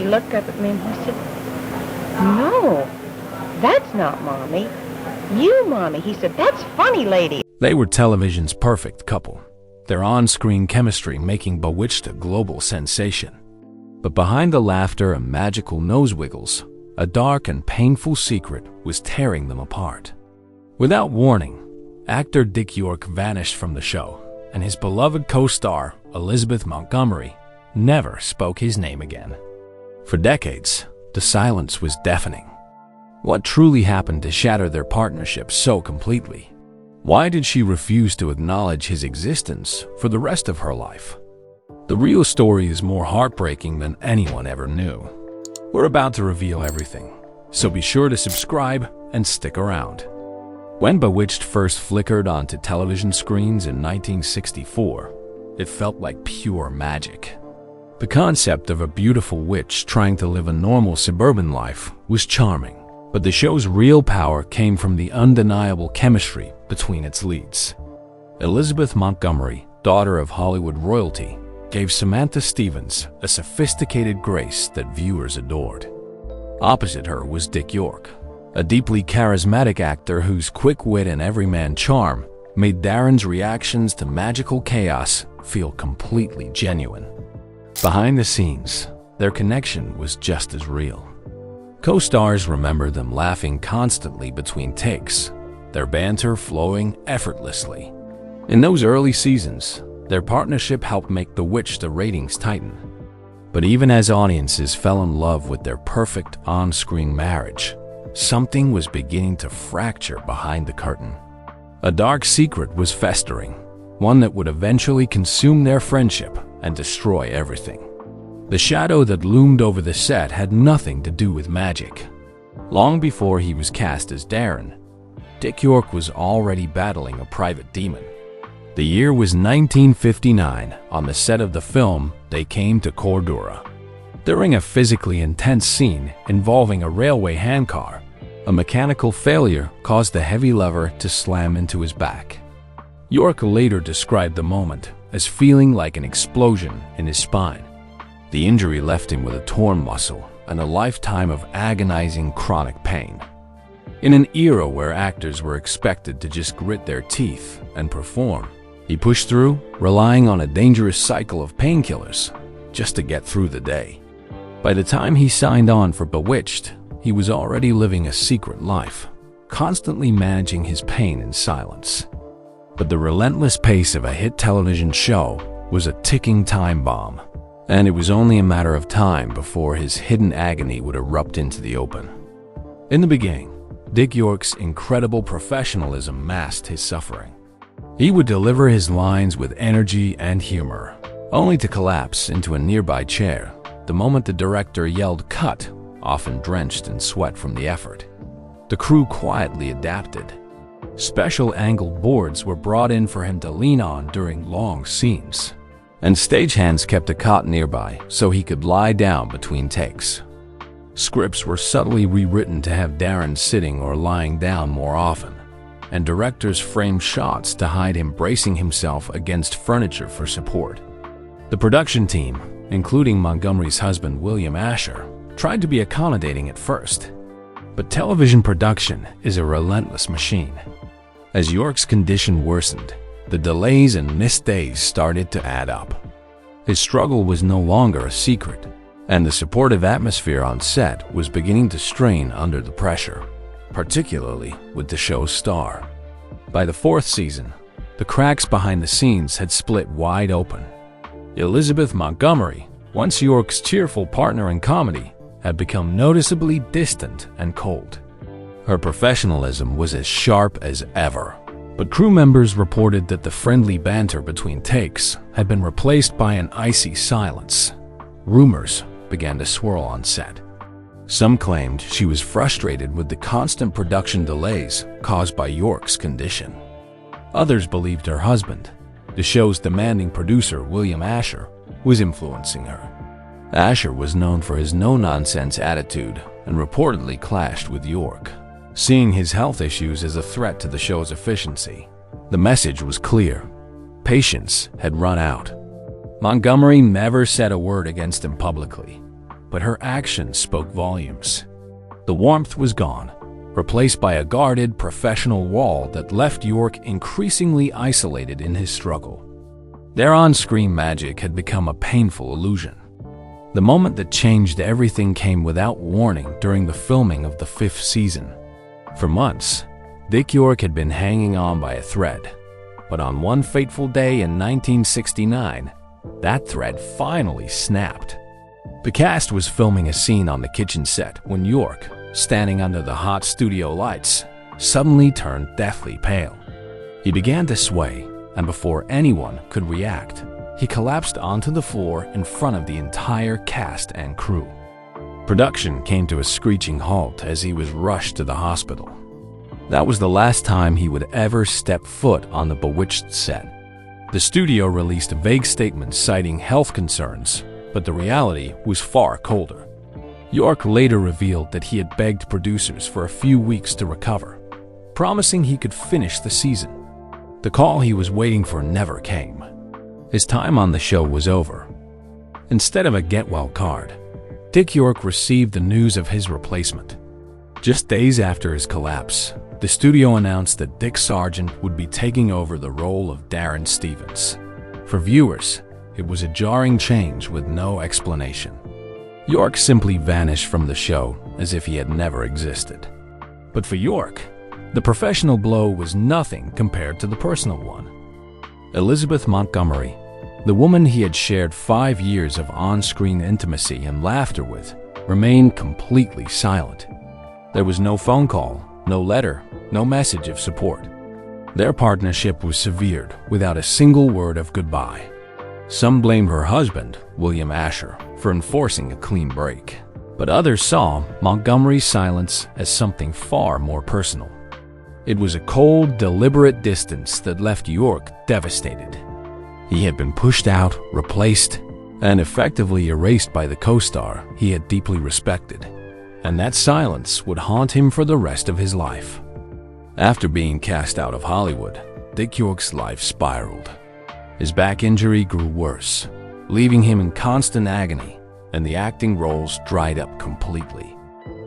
He looked up at me and he said, "No, that's not Mommy. You, Mommy." He said, "That's funny, lady." They were television's perfect couple, their on-screen chemistry making Bewitched a global sensation. But behind the laughter and magical nose wiggles, a dark and painful secret was tearing them apart. Without warning, actor Dick York vanished from the show, and his beloved co-star, Elizabeth Montgomery, never spoke his name again. For decades, the silence was deafening. What truly happened to shatter their partnership so completely? Why did she refuse to acknowledge his existence for the rest of her life? The real story is more heartbreaking than anyone ever knew. We're about to reveal everything, so be sure to subscribe and stick around. When Bewitched first flickered onto television screens in 1964, it felt like pure magic. The concept of a beautiful witch trying to live a normal suburban life was charming, but the show's real power came from the undeniable chemistry between its leads. Elizabeth Montgomery, daughter of Hollywood royalty, gave Samantha Stevens a sophisticated grace that viewers adored. Opposite her was Dick York, a deeply charismatic actor whose quick wit and everyman charm made Darren's reactions to magical chaos feel completely genuine. Behind the scenes, their connection was just as real. Co-stars remember them laughing constantly between takes, their banter flowing effortlessly. In those early seasons, their partnership helped make Bewitched a ratings titan. But even as audiences fell in love with their perfect on-screen marriage, something was beginning to fracture behind the curtain. A dark secret was festering, one that would eventually consume their friendship and destroy everything. The shadow that loomed over the set had nothing to do with magic. Long before he was cast as Darren, Dick York was already battling a private demon. The year was 1959. On the set of the film, they came to Cordura. During a physically intense scene involving a railway handcar, a mechanical failure caused the heavy lever to slam into his back. York later described the moment as feeling like an explosion in his spine. The injury left him with a torn muscle and a lifetime of agonizing chronic pain. In an era where actors were expected to just grit their teeth and perform, he pushed through, relying on a dangerous cycle of painkillers just to get through the day. By the time he signed on for Bewitched, he was already living a secret life, constantly managing his pain in silence. But the relentless pace of a hit television show was a ticking time bomb, and it was only a matter of time before his hidden agony would erupt into the open. In the beginning, Dick York's incredible professionalism masked his suffering. He would deliver his lines with energy and humor, only to collapse into a nearby chair the moment the director yelled "cut," often drenched in sweat from the effort. The crew quietly adapted. Special angled boards were brought in for him to lean on during long scenes, and stagehands kept a cot nearby so he could lie down between takes. Scripts were subtly rewritten to have Darren sitting or lying down more often, and directors framed shots to hide him bracing himself against furniture for support. The production team, including Montgomery's husband William Asher, tried to be accommodating at first. But television production is a relentless machine. As York's condition worsened, the delays and missed days started to add up. His struggle was no longer a secret, and the supportive atmosphere on set was beginning to strain under the pressure, particularly with the show's star. By the fourth season, the cracks behind the scenes had split wide open. Elizabeth Montgomery, once York's cheerful partner in comedy, had become noticeably distant and cold. Her professionalism was as sharp as ever, but crew members reported that the friendly banter between takes had been replaced by an icy silence. Rumors began to swirl on set. Some claimed she was frustrated with the constant production delays caused by York's condition. Others believed her husband, the show's demanding producer William Asher, was influencing her. Asher was known for his no-nonsense attitude and reportedly clashed with York, seeing his health issues as a threat to the show's efficiency. The message was clear. Patience had run out. Montgomery never said a word against him publicly, but her actions spoke volumes. The warmth was gone, replaced by a guarded, professional wall that left York increasingly isolated in his struggle. Their on-screen magic had become a painful illusion. The moment that changed everything came without warning during the filming of the 5th season. For months, Dick York had been hanging on by a thread, but on one fateful day in 1969, that thread finally snapped. The cast was filming a scene on the kitchen set when York, standing under the hot studio lights, suddenly turned deathly pale. He began to sway, and before anyone could react, he collapsed onto the floor in front of the entire cast and crew. Production came to a screeching halt as he was rushed to the hospital. That was the last time he would ever step foot on the Bewitched set. The studio released vague statements citing health concerns, but the reality was far colder. York later revealed that he had begged producers for a few weeks to recover, promising he could finish the season. The call he was waiting for never came. His time on the show was over. Instead of a get-well card, Dick York received the news of his replacement. Just days after his collapse, the studio announced that Dick Sargent would be taking over the role of Darren Stevens. For viewers, it was a jarring change with no explanation. York simply vanished from the show as if he had never existed. But for York, the professional blow was nothing compared to the personal one. Elizabeth Montgomery, the woman he had shared 5 years of on-screen intimacy and laughter with, remained completely silent. There was no phone call, no letter, no message of support. Their partnership was severed without a single word of goodbye. Some blamed her husband, William Asher, for enforcing a clean break, but others saw Montgomery's silence as something far more personal. It was a cold, deliberate distance that left York devastated. He had been pushed out, replaced, and effectively erased by the co-star he had deeply respected, and that silence would haunt him for the rest of his life. After being cast out of Hollywood, Dick York's life spiraled. His back injury grew worse, leaving him in constant agony, and the acting roles dried up completely.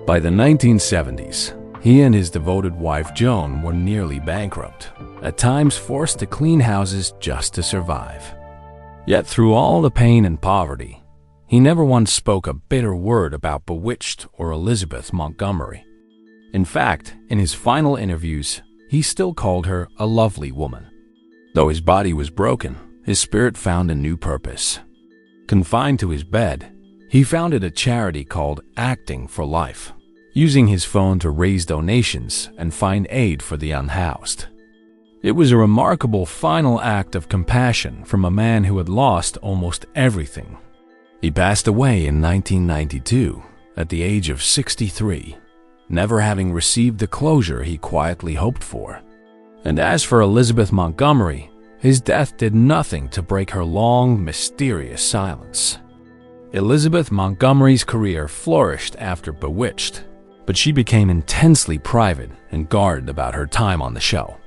By the 1970s, he and his devoted wife Joan were nearly bankrupt, at times forced to clean houses just to survive. Yet through all the pain and poverty, he never once spoke a bitter word about Bewitched or Elizabeth Montgomery. In fact, in his final interviews, he still called her a lovely woman. Though his body was broken, his spirit found a new purpose. Confined to his bed, he founded a charity called Acting for Life, using his phone to raise donations and find aid for the unhoused. It was a remarkable final act of compassion from a man who had lost almost everything. He passed away in 1992 at the age of 63, never having received the closure he quietly hoped for. And as for Elizabeth Montgomery, his death did nothing to break her long, mysterious silence. Elizabeth Montgomery's career flourished after Bewitched, but she became intensely private and guarded about her time on the show.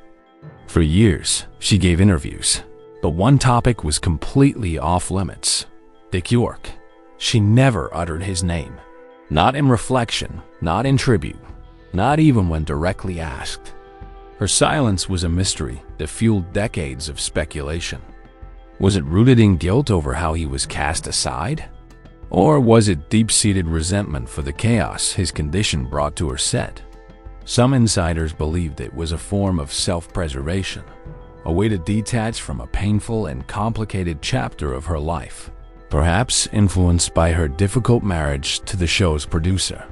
For years, she gave interviews, but one topic was completely off-limits: Dick York. She never uttered his name, not in reflection, not in tribute, not even when directly asked. Her silence was a mystery that fueled decades of speculation. Was it rooted in guilt over how he was cast aside? Or was it deep-seated resentment for the chaos his condition brought to her set? Some insiders believed it was a form of self-preservation, a way to detach from a painful and complicated chapter of her life, perhaps influenced by her difficult marriage to the show's producer.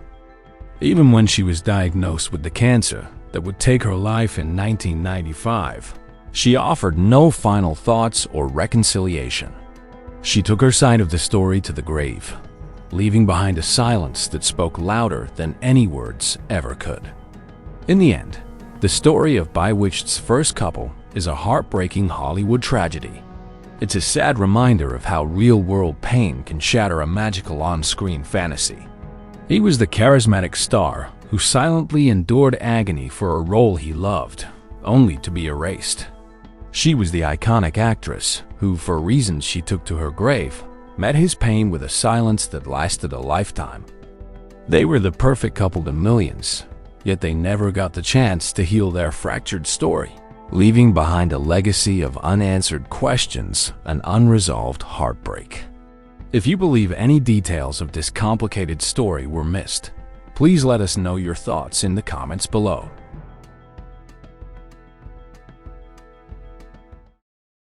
Even when she was diagnosed with the cancer that would take her life in 1995, she offered no final thoughts or reconciliation. She took her side of the story to the grave, leaving behind a silence that spoke louder than any words ever could. In the end, the story of Bewitched's first couple is a heartbreaking Hollywood tragedy. It's a sad reminder of how real-world pain can shatter a magical on-screen fantasy. He was the charismatic star who silently endured agony for a role he loved, only to be erased. She was the iconic actress who, for reasons she took to her grave, met his pain with a silence that lasted a lifetime. They were the perfect couple to millions, yet they never got the chance to heal their fractured story, leaving behind a legacy of unanswered questions and unresolved heartbreak. If you believe any details of this complicated story were missed, please let us know your thoughts in the comments below.